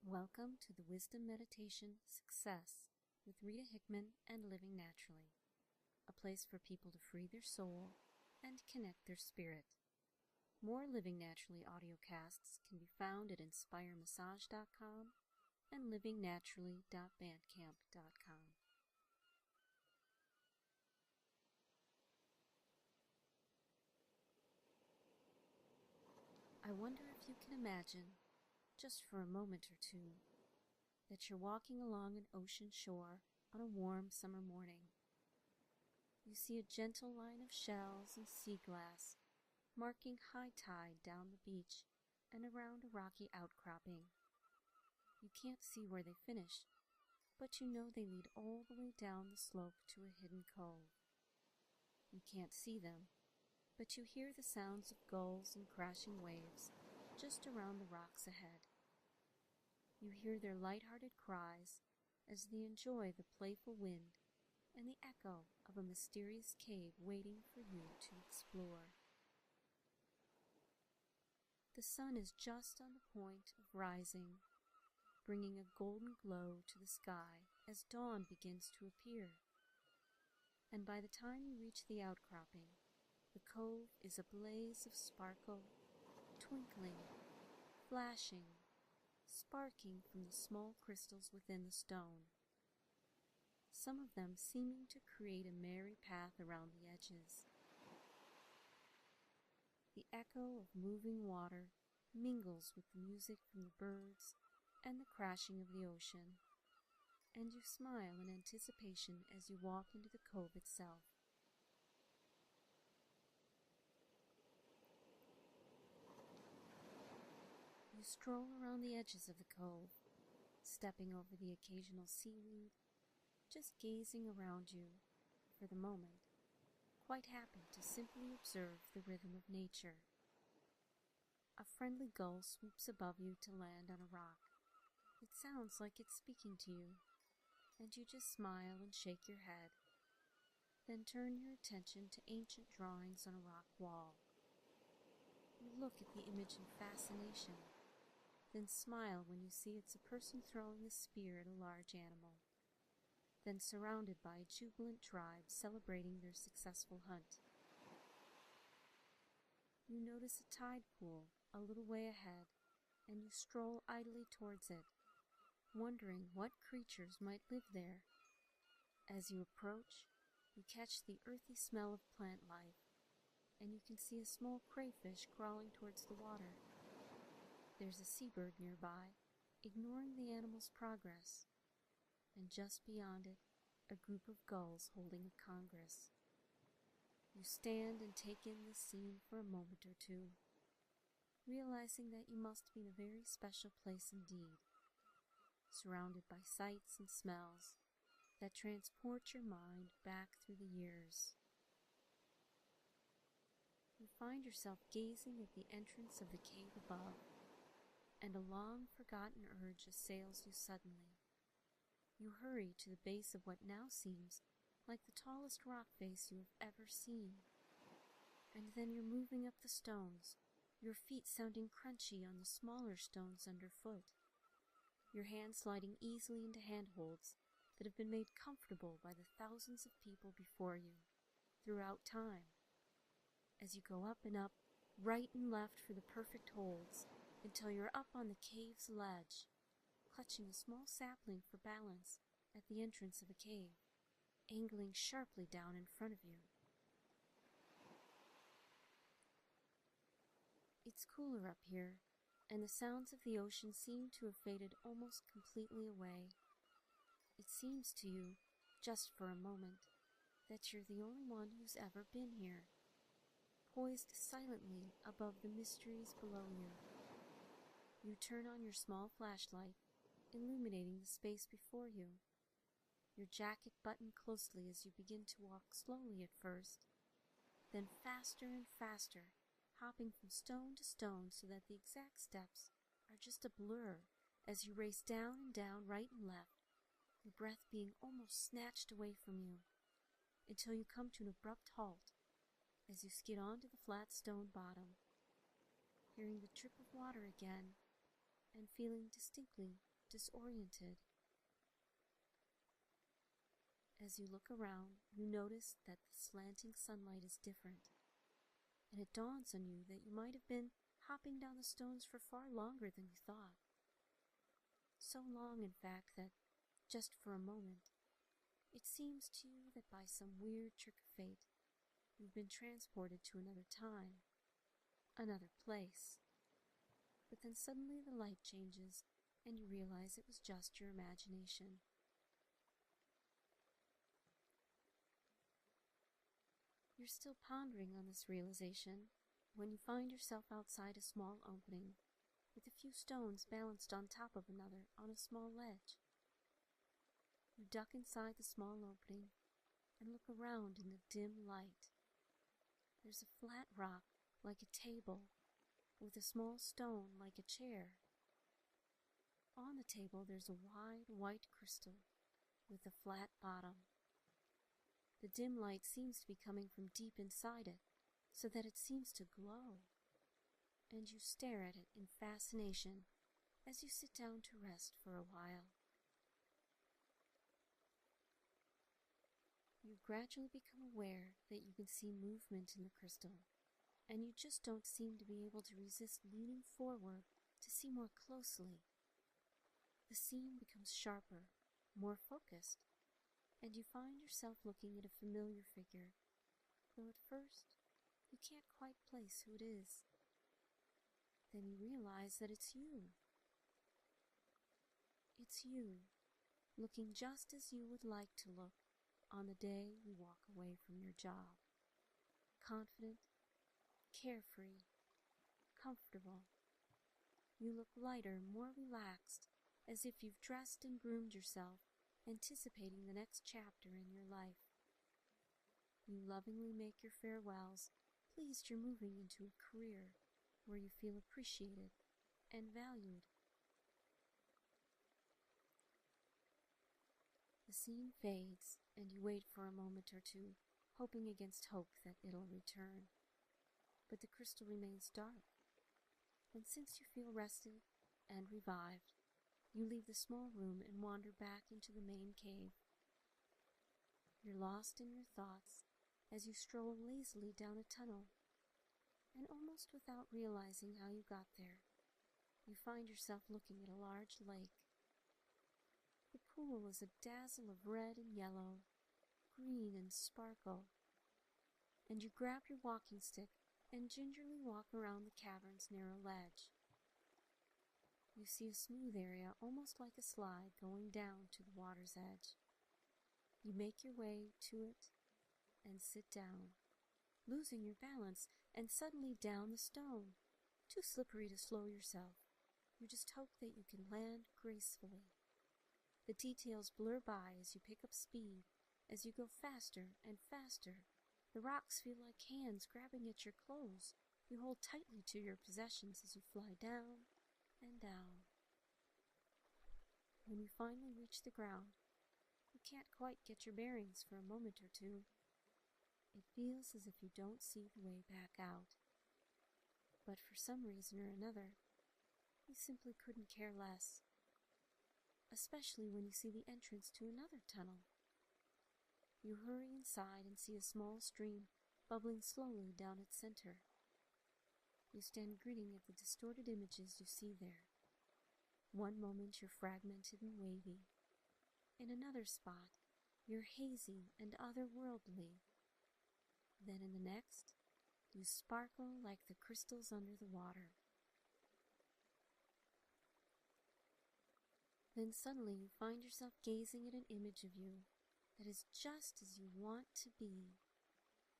Welcome to the Wisdom Meditation Success with Rita Hickman and Living Naturally, a place for people to free their soul and connect their spirit. More Living Naturally audiocasts can be found at inspiremassage.com and livingnaturally.bandcamp.com. I wonder if you can imagine, just for a moment or two, that you're walking along an ocean shore on a warm summer morning. You see a gentle line of shells and sea glass marking high tide down the beach and around a rocky outcropping. You can't see where they finish, but you know they lead all the way down the slope to a hidden cove. You can't see them, but you hear the sounds of gulls and crashing waves just around the rocks ahead. You hear their light-hearted cries as they enjoy the playful wind and the echo of a mysterious cave waiting for you to explore. The sun is just on the point of rising, bringing a golden glow to the sky as dawn begins to appear. And by the time you reach the outcropping, the cove is a blaze of sparkle, twinkling, flashing, sparking from the small crystals within the stone, some of them seeming to create a merry path around the edges. The echo of moving water mingles with the music from the birds and the crashing of the ocean, and you smile in anticipation as you walk into the cove itself. You stroll around the edges of the cove, stepping over the occasional seaweed, just gazing around you, for the moment, quite happy to simply observe the rhythm of nature. A friendly gull swoops above you to land on a rock. It sounds like it's speaking to you, and you just smile and shake your head, then turn your attention to ancient drawings on a rock wall. You look at the image in fascination, then smile when you see it's a person throwing a spear at a large animal, then surrounded by a jubilant tribe celebrating their successful hunt. You notice a tide pool a little way ahead, and you stroll idly towards it, wondering what creatures might live there. As you approach, you catch the earthy smell of plant life, and you can see a small crayfish crawling towards the water. There's a seabird nearby, ignoring the animal's progress, and just beyond it, a group of gulls holding a congress. You stand and take in the scene for a moment or two, realizing that you must be in a very special place indeed, surrounded by sights and smells that transport your mind back through the years. You find yourself gazing at the entrance of the cave above, and a long-forgotten urge assails you suddenly. You hurry to the base of what now seems like the tallest rock face you have ever seen. And then you're moving up the stones, your feet sounding crunchy on the smaller stones underfoot, your hands sliding easily into handholds that have been made comfortable by the thousands of people before you throughout time. As you go up and up, right and left for the perfect holds, until you're up on the cave's ledge, clutching a small sapling for balance at the entrance of a cave, angling sharply down in front of you. It's cooler up here, and the sounds of the ocean seem to have faded almost completely away. It seems to you, just for a moment, that you're the only one who's ever been here, poised silently above the mysteries below you. You turn on your small flashlight, illuminating the space before you. Your jacket buttoned closely as you begin to walk slowly at first, then faster and faster, hopping from stone to stone so that the exact steps are just a blur as you race down and down, right and left, your breath being almost snatched away from you, until you come to an abrupt halt as you skid onto the flat stone bottom, hearing the drip of water again and feeling distinctly disoriented. As you look around, you notice that the slanting sunlight is different, and it dawns on you that you might have been hopping down the stones for far longer than you thought. So long, in fact, that, just for a moment, it seems to you that by some weird trick of fate, you've been transported to another time, another place. But then suddenly the light changes, and you realize it was just your imagination. You're still pondering on this realization when you find yourself outside a small opening, with a few stones balanced on top of another on a small ledge. You duck inside the small opening and look around in the dim light. There's a flat rock like a table, with a small stone like a chair. On the table there's a wide white crystal with a flat bottom. The dim light seems to be coming from deep inside it, so that it seems to glow, and you stare at it in fascination as you sit down to rest for a while. You gradually become aware that you can see movement in the crystal, and you just don't seem to be able to resist leaning forward to see more closely. The scene becomes sharper, more focused, and you find yourself looking at a familiar figure, though at first you can't quite place who it is. Then you realize that it's you. It's you, looking just as you would like to look on the day you walk away from your job. Confident, carefree, comfortable. You look lighter, more relaxed, as if you've dressed and groomed yourself, anticipating the next chapter in your life. You lovingly make your farewells, pleased you're moving into a career where you feel appreciated and valued. The scene fades, and you wait for a moment or two, hoping against hope that it'll return. But the crystal remains dark, and since you feel rested and revived, you leave the small room and wander back into the main cave. You're lost in your thoughts as you stroll lazily down a tunnel, and almost without realizing how you got there, you find yourself looking at a large lake. The pool is a dazzle of red and yellow, green and sparkle, and you grab your walking stick and gingerly walk around the cavern's narrow ledge. You see a smooth area, almost like a slide, going down to the water's edge. You make your way to it and sit down, losing your balance, and suddenly down the stone, too slippery to slow yourself. You just hope that you can land gracefully. The details blur by as you pick up speed, as you go faster and faster. The rocks feel like hands grabbing at your clothes. You hold tightly to your possessions as you fly down and down. When you finally reach the ground, you can't quite get your bearings for a moment or two. It feels as if you don't see the way back out. But for some reason or another, you simply couldn't care less, especially when you see the entrance to another tunnel. You hurry inside and see a small stream bubbling slowly down its center. You stand grinning at the distorted images you see there. One moment you're fragmented and wavy. In another spot, you're hazy and otherworldly. Then in the next, you sparkle like the crystals under the water. Then suddenly you find yourself gazing at an image of you that is just as you want to be,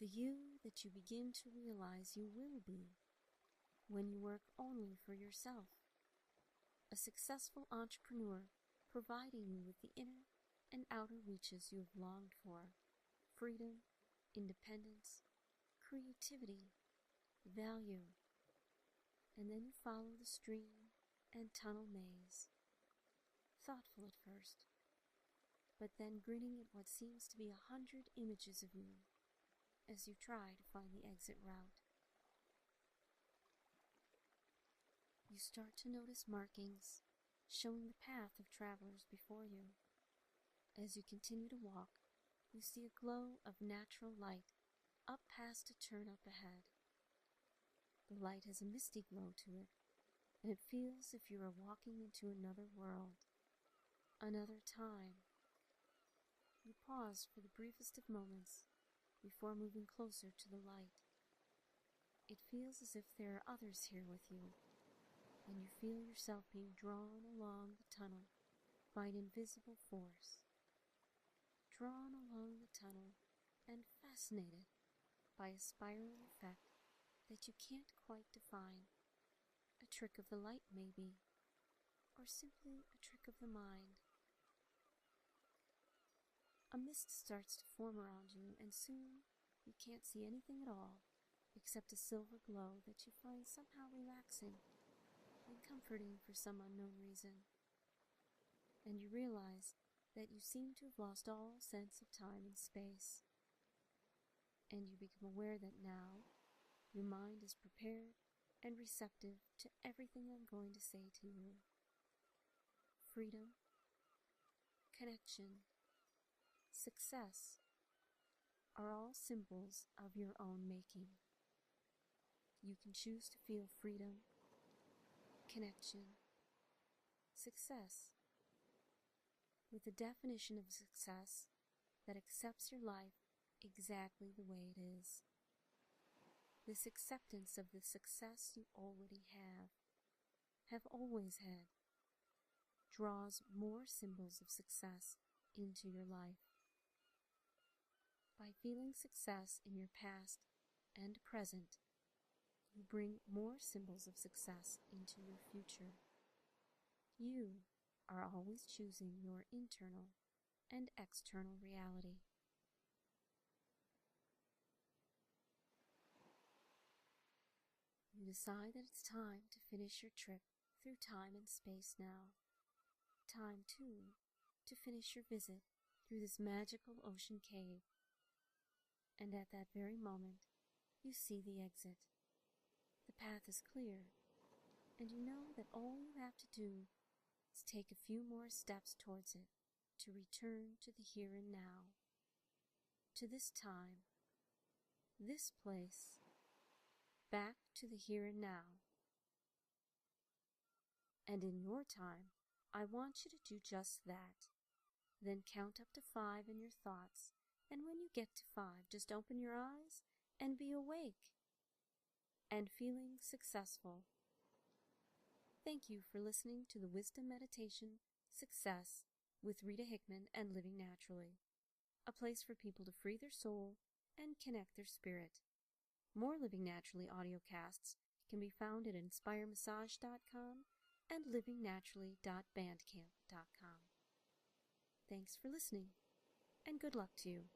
the you that you begin to realize you will be when you work only for yourself, a successful entrepreneur providing you with the inner and outer reaches you have longed for: freedom, independence, creativity, value. And then you follow the stream and tunnel maze, thoughtful at first, but then grinning at what seems to be 100 images of you as you try to find the exit route. You start to notice markings showing the path of travelers before you. As you continue to walk, you see a glow of natural light up past a turn up ahead. The light has a misty glow to it, and it feels as if you are walking into another world, another time. You pause for the briefest of moments before moving closer to the light. It feels as if there are others here with you, and you feel yourself being drawn along the tunnel by an invisible force. Drawn along the tunnel and fascinated by a spiraling effect that you can't quite define. A trick of the light, maybe, or simply a trick of the mind. A mist starts to form around you, and soon you can't see anything at all except a silver glow that you find somehow relaxing and comforting for some unknown reason. And you realize that you seem to have lost all sense of time and space. And you become aware that now your mind is prepared and receptive to everything I'm going to say to you. Freedom, connection, success are all symbols of your own making. You can choose to feel freedom, connection, success, with a definition of success that accepts your life exactly the way it is. This acceptance of the success you already have always had, draws more symbols of success into your life. By feeling success in your past and present, you bring more symbols of success into your future. You are always choosing your internal and external reality. You decide that it's time to finish your trip through time and space now. Time, too, to finish your visit through this magical ocean cave. And at that very moment, you see the exit. The path is clear, and you know that all you have to do is take a few more steps towards it to return to the here and now, to this time, this place, back to the here and now. And in your time, I want you to do just that. Then count up to 5 in your thoughts, and when you get to 5, just open your eyes and be awake and feeling successful. Thank you for listening to the Wisdom Meditation Success with Rita Hickman and Living Naturally, a place for people to free their soul and connect their spirit. More Living Naturally audiocasts can be found at inspiremassage.com and livingnaturally.bandcamp.com. Thanks for listening, and good luck to you.